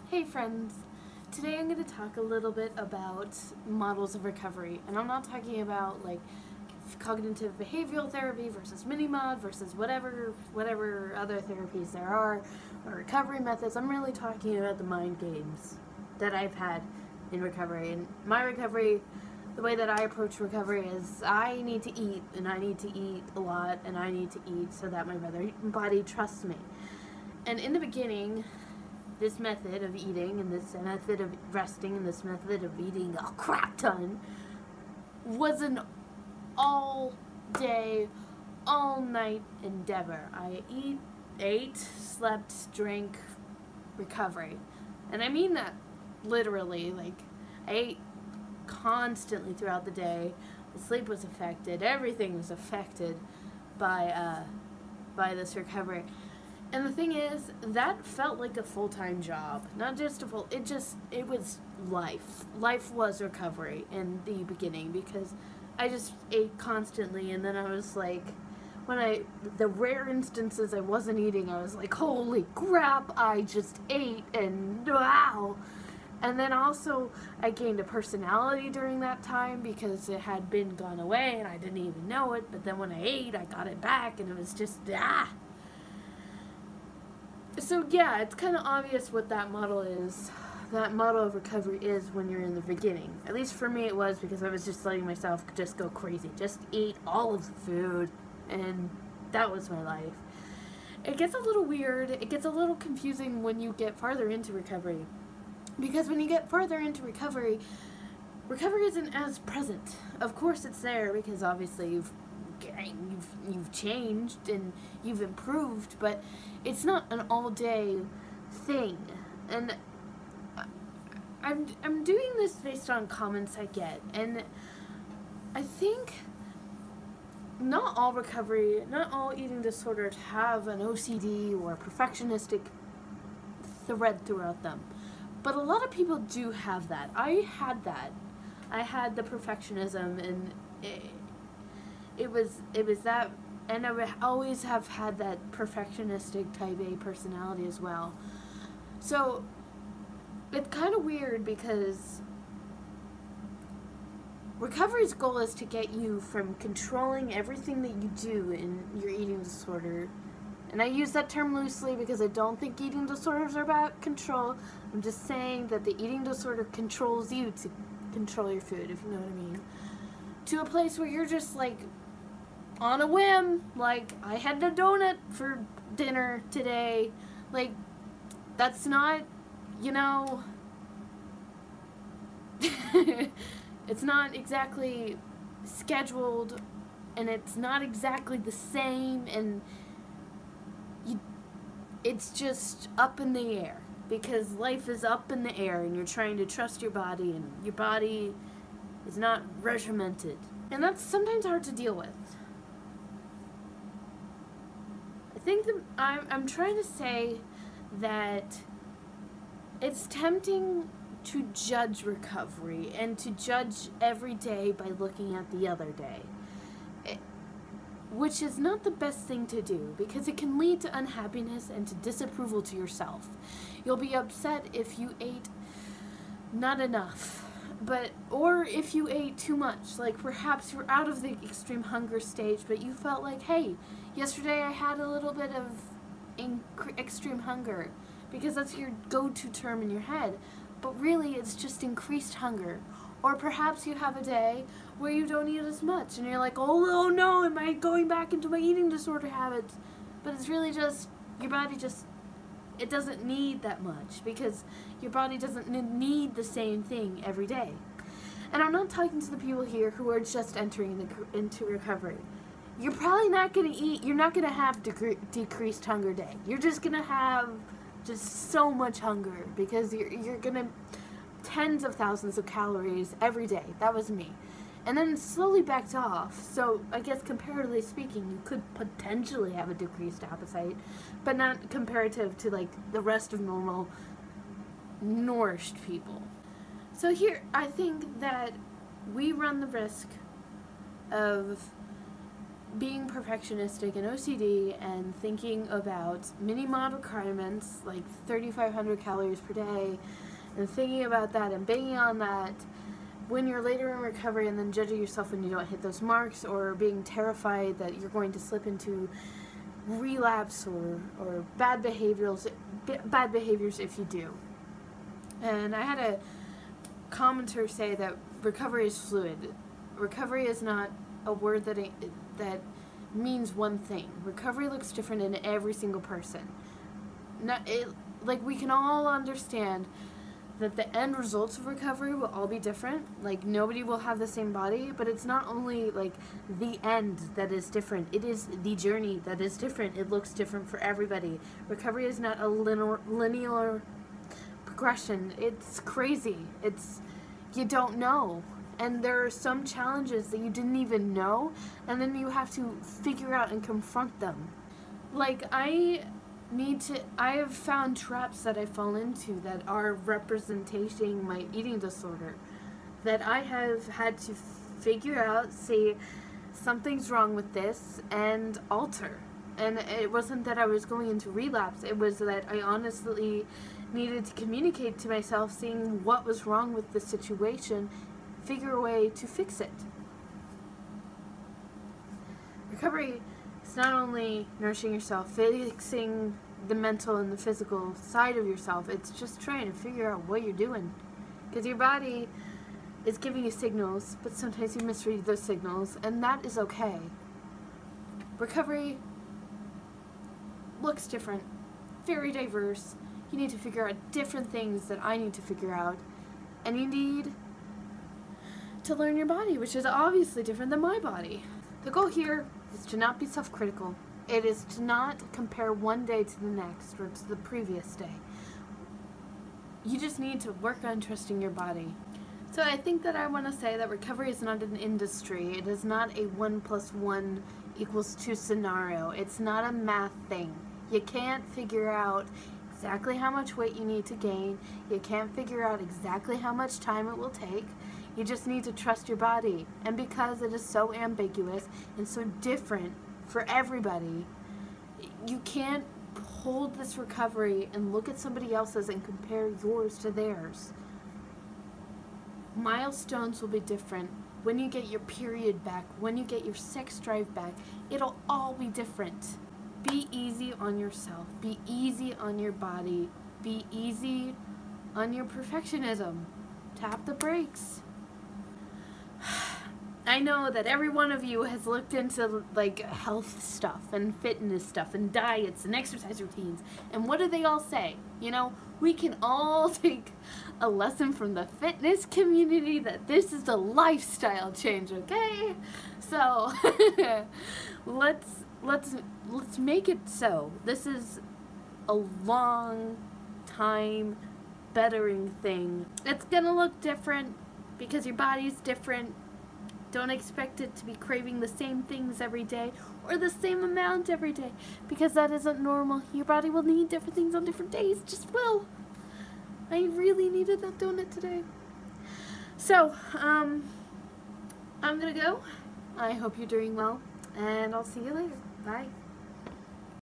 Hey friends, today I'm going to talk a little bit about models of recovery, and I'm not talking about like cognitive behavioral therapy versus mini-mod versus whatever other therapies there are, or recovery methods. I'm really talking about the mind games that I've had in recovery. And my recovery, the way that I approach recovery is I need to eat, and I need to eat a lot, and I need to eat so that my body trusts me. And in the beginning, this method of eating and this method of resting and this method of eating a crap ton was an all day, all night endeavor. I ate, slept, drank, recovery. And I mean that literally. Like, I ate constantly throughout the day. The sleep was affected. Everything was affected by this recovery. And the thing is, that felt like a full-time job. Not just a full, it was life. Life was recovery in the beginning because I just ate constantly, and then I was like, the rare instances I wasn't eating, I was like, holy crap, I just ate, and wow. And then also, I gained a personality during that time because it had been gone away, and I didn't even know it, but then when I ate, I got it back, and it was just, So yeah, it's kind of obvious what that model is. That model of recovery is when you're in the beginning. At least for me it was, because I was just letting myself just go crazy. Just eat all of the food, and that was my life. It gets a little weird. It gets a little confusing when you get farther into recovery. Because when you get farther into recovery, recovery isn't as present. Of course it's there because obviously you've changed and you've improved, but it's not an all-day thing. And I'm doing this based on comments I get, and I think not all eating disorders have an OCD or perfectionistic thread throughout them, but a lot of people do have that. I had that. I had the perfectionism, and it was that, and I would always have had that perfectionistic type A personality as well. So it's kind of weird because recovery's goal is to get you from controlling everything that you do in your eating disorder. And I use that term loosely because I don't think eating disorders are about control. I'm just saying that the eating disorder controls you to control your food, if you know what I mean. To a place where you're just like, on a whim, like, I had a donut for dinner today. Like, that's not, it's not exactly scheduled, and it's not exactly the same, and it's just up in the air, because life is up in the air, and you're trying to trust your body, and your body is not regimented. And that's sometimes hard to deal with. I think that I'm trying to say that it's tempting to judge recovery and to judge every day by looking at the other day, which is not the best thing to do because it can lead to unhappiness and to disapproval to yourself. You'll be upset if you ate not enough, or if you ate too much. Like, perhaps you're out of the extreme hunger stage, but you felt like, hey, yesterday I had a little bit of extreme hunger, because that's your go-to term in your head, but really it's just increased hunger. Or perhaps you have a day where you don't eat as much, and you're like, oh no, am I going back into my eating disorder habits? But it's really just, your body it doesn't need that much, because your body doesn't need the same thing every day. And I'm not talking to the people here who are just entering into recovery. You're probably not going to eat, you're not going to have decreased hunger day. You're just going to have just so much hunger, because you're going to tens of thousands of calories every day. That was me. And then slowly backed off. So I guess comparatively speaking, you could potentially have a decreased appetite, but not comparative to like the rest of normal nourished people. So here, I think that we run the risk of being perfectionistic and OCD and thinking about mini-mod requirements like 3,500 calories per day and thinking about that and banging on that when you're later in recovery and then judging yourself when you don't hit those marks, or being terrified that you're going to slip into relapse or bad behaviors if you do. And I had a commenter say that recovery is fluid. Recovery is not a word that means one thing. Recovery looks different in every single person. Like, we can all understand that the end results of recovery will all be different. Like, nobody will have the same body, but it's not only like the end that is different, it is the journey that is different. It looks different for everybody. Recovery is not a linear progression. It's crazy. You don't know. And there are some challenges that you didn't even know, and then you have to figure out and confront them. Like, I have found traps that I fall into that are representing my eating disorder, that I have had to figure out, say, something's wrong with this, and alter. And it wasn't that I was going into relapse, it was that I honestly needed to communicate to myself, seeing what was wrong with the situation, figure a way to fix it. Recovery is not only nourishing yourself, fixing the mental and the physical side of yourself, it's just trying to figure out what you're doing. Because your body is giving you signals, but sometimes you misread those signals, and that is okay. Recovery looks different, very diverse. You need to figure out different things that I need to figure out, and you need to learn your body, which is obviously different than my body. The goal here is to not be self-critical. It is to not compare one day to the next or to the previous day. You just need to work on trusting your body. So I think that I want to say that recovery is not an industry. It is not a 1 + 1 = 2 scenario. It's not a math thing. You can't figure out exactly how much weight you need to gain. You can't figure out exactly how much time it will take. You just need to trust your body. And because it is so ambiguous and so different for everybody, you can't hold this recovery and look at somebody else's and compare yours to theirs. Milestones will be different. When you get your period back, when you get your sex drive back, it'll all be different. Be easy on yourself. Be easy on your body. Be easy on your perfectionism. Tap the brakes. I know that every one of you has looked into like health stuff and fitness stuff and diets and exercise routines, and what do they all say? You know, we can all take a lesson from the fitness community that this is a lifestyle change, okay? So let's make it so. This is a long time bettering thing. It's gonna look different because your body's different. Don't expect it to be craving the same things every day or the same amount every day, because that isn't normal. Your body will need different things on different days, just will. I really needed that donut today. So, I'm gonna go. I hope you're doing well, and I'll see you later. Bye.